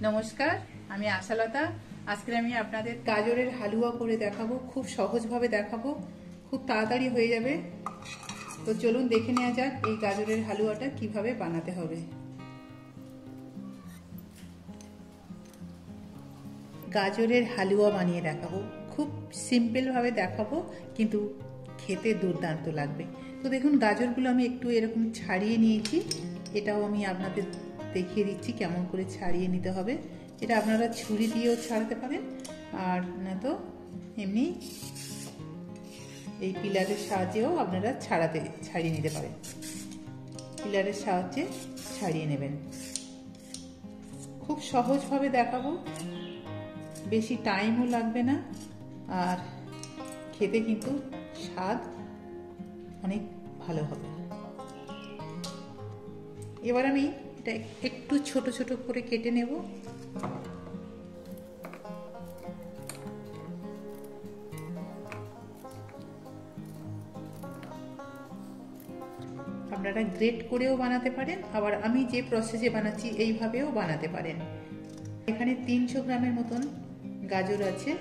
নমস্কার, আমি আশালতা। আজকে আমি আপনাদের গাজরের হালুয়া করে দেখাবো। খুব সহজভাবে দেখাবো, খুব তাড়াতাড়ি হয়ে যাবে। তো চলুন দেখে নেওয়া যাক এই গাজরের হালুয়াটা কিভাবে বানাতে হবে। গাজরের হালুয়া বানিয়ে দেখাবো, খুব সিম্পলভাবে দেখাবো, কিন্তু খেতে দুর্দান্ত লাগবে। তো দেখুন, গাজরগুলো আমি একটু এরকম ছাড়িয়ে নিয়েছি। এটাও আমি আপনাদের দেখিয়ে দিচ্ছি কেমন করে ছাড়িয়ে নিতে হবে। এটা আপনারা ছুরি দিয়েও ছাড়াতে পারেন, আর না তো এমনি এই পিলারের সাহায্যেও আপনারা ছাড়িয়ে নিতে পারেন। পিলারের সাহায্যে ছাড়িয়ে নেবেন। খুব সহজভাবে দেখাবো, বেশি টাইমও লাগবে না, আর খেতে কিন্তু স্বাদ অনেক ভালো হবে। এবার আমি এটা একটু ছোট ছোট করে কেটে নেব। আপনারা গ্রেট করেও বানাতে পারেন, আবার আমি যে প্রসেসে বানাচ্ছি এইভাবেও বানাতে পারেন। এখানে 300 গ্রামের মতন গাজর আছে,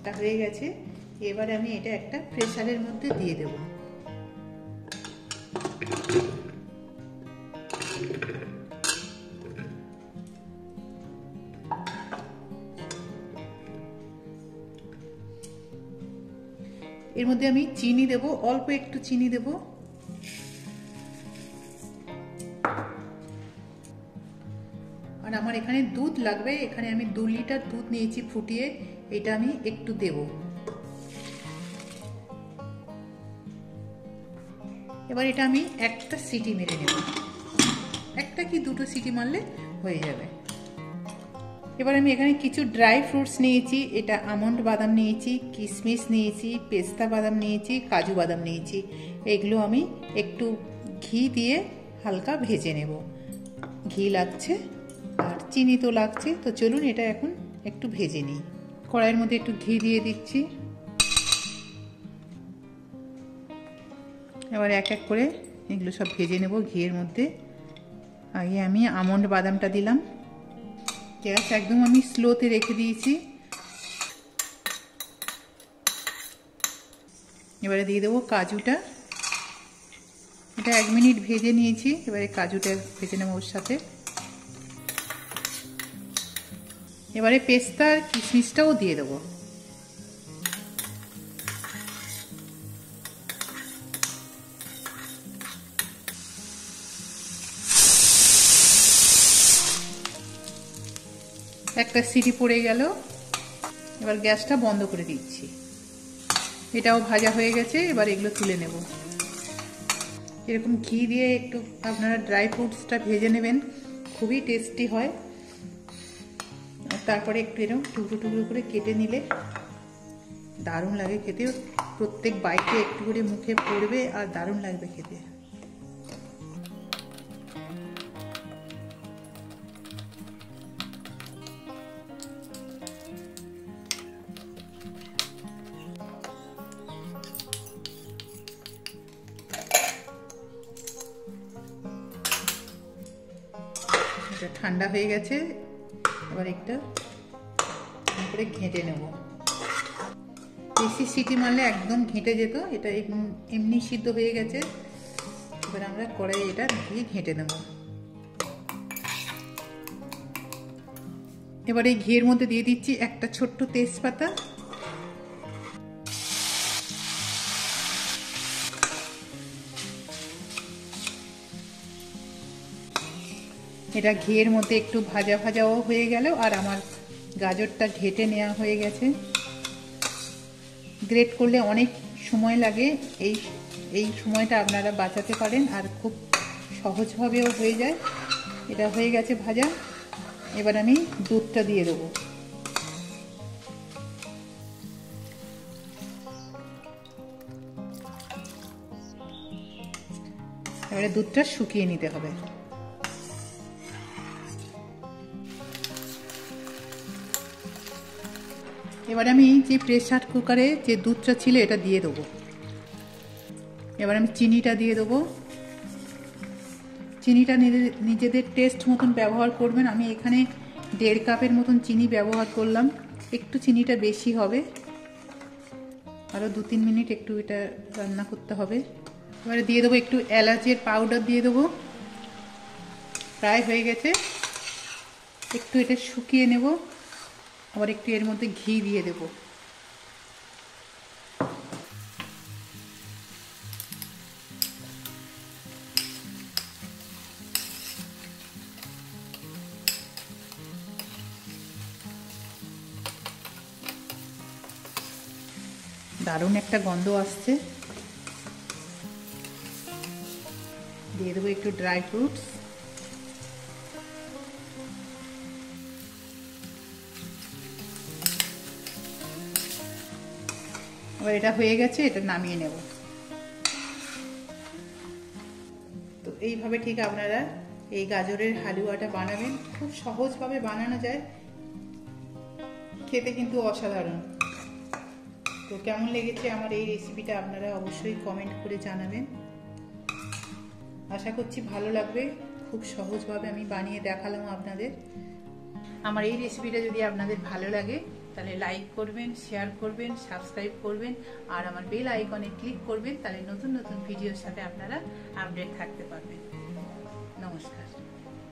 তা হয়ে গেছে। এবারে আমি এটা একটা প্রেসারের মধ্যে দিয়ে দেব। এর মধ্যে আমি চিনি দেব, অল্প একটু চিনি দেব। আর আমার এখানে দুধ লাগবে, এখানে আমি 2 লিটার দুধ নিয়েছি ফুটিয়ে, এটা আমি একটু দেব। এবার এটা আমি একটা সিটি মেরে নেব, একটা কি দুটো সিটি মারলে হয়ে যাবে। এবার আমি এখানে কিছু ড্রাই ফ্রুটস নিয়েছি। এটা আমন্ড বাদাম নিয়েছি, কিশমিশ নিয়েছি, পেস্তা বাদাম নিয়েছি, কাজু বাদাম নিয়েছি। এগুলো আমি একটু ঘি দিয়ে হালকা ভেজে নেব। ঘি লাগছে আর চিনি তো লাগছে। তো চলুন এটা এখন একটু ভেজে নিই। কড়াইয়ের মধ্যে একটু ঘি দিয়ে দিচ্ছি। এবার এক এক করে এগুলো সব ভেজে নেব ঘিয়ের মধ্যে। আগে আমি আমন্ড বাদামটা দিলাম, গ্যাস একদম আমি স্লোতে রেখে দিয়েছি। এবারে দিয়ে দেবো কাজুটা। এটা 1 মিনিট ভেজে নিয়েছি। এবারে কাজুটা ভেজে নেবো ওর সাথে। এবারে পেস্তা আর কিশমিশটাও দিয়ে দেবো। একটা সিটি পড়ে গেল। এবার গ্যাসটা বন্ধ করে দিচ্ছি। এটাও ভাজা হয়ে গেছে। এবার এগুলো তুলে নেব। এরকম ঘি দিয়ে একটু আপনারা ড্রাই ফ্রুটসটা ভেজে নেবেন, খুবই টেস্টি হয়। তারপরে একটু এরকম টুকরো টুকরো করে কেটে নিলে দারুণ লাগে খেতে। প্রত্যেক বাইকে একটু করে মুখে পড়বে আর দারুণ লাগবে খেতে। এটা ঠান্ডা হয়ে গেছে। এবার একটা করে ঘেঁটে নেব। বেশি সিটি মারলে একদম ঘেঁটে যেত। এটা এমনি সিদ্ধ হয়ে গেছে। এবার আমরা কড়াই এটা দিয়ে ঘেঁটে নেব। এবার এই ঘিয়ের মধ্যে দিয়ে দিচ্ছি একটা ছোট্ট তেজপাতা। এটা ঘিয়ের মধ্যে একটু ভাজা ভাজাও হয়ে গেল, আর আমার গাজরটা ঘেঁটে নেওয়া হয়ে গেছে। গ্রেট করলে অনেক সময় লাগে, এই সময়টা আপনারা বাঁচাতে পারেন, আর খুব সহজভাবেও হয়ে যায়। এটা হয়ে গেছে ভাজা। এবার আমি দুধটা দিয়ে দেবো। এবারে দুধটা শুকিয়ে নিতে হবে। এবার আমি যে প্রেসার কুকারে যে দুধটা ছিল এটা দিয়ে দেবো। এবার আমি চিনিটা দিয়ে দেবো। চিনিটা নিজেদের টেস্ট মতন ব্যবহার করবেন। আমি এখানে 1.5 কাপের মতন চিনি ব্যবহার করলাম, একটু চিনিটা বেশি হবে। আরও 2-3 মিনিট একটু এটা রান্না করতে হবে। এবারে দিয়ে দেবো একটু এলাচের পাউডার দিয়ে দেবো। প্রায় হয়ে গেছে, একটু এটা শুকিয়ে নেব। আবার একটু এর মধ্যে ঘি দিয়ে দেবো। দারুণ একটা গন্ধ আসছে। দিয়ে দেবো একটু ড্রাই ফ্রুটস। এবার এটা হয়ে গেছে, এটা নামিয়ে নেব। তো এইভাবে ঠিক আপনারা এই গাজরের হালুয়াটা বানাবেন। খুব সহজভাবে বানানো যায়, খেতে কিন্তু অসাধারণ। তো কেমন লেগেছে আমার এই রেসিপিটা আপনারা অবশ্যই কমেন্ট করে জানাবেন। আশা করছি ভালো লাগবে। খুব সহজভাবে আমি বানিয়ে দেখালাম আপনাদের। আমার এই রেসিপিটা যদি আপনাদের ভালো লাগে তাহলে লাইক করবেন, শেয়ার করবেন, সাবস্ক্রাইব করবেন আর আমার বেল আইকনে ক্লিক করবেন। তাহলে নতুন নতুন ভিডিওর সাথে আপনারা আপডেট থাকতে পারবেন। নমস্কার।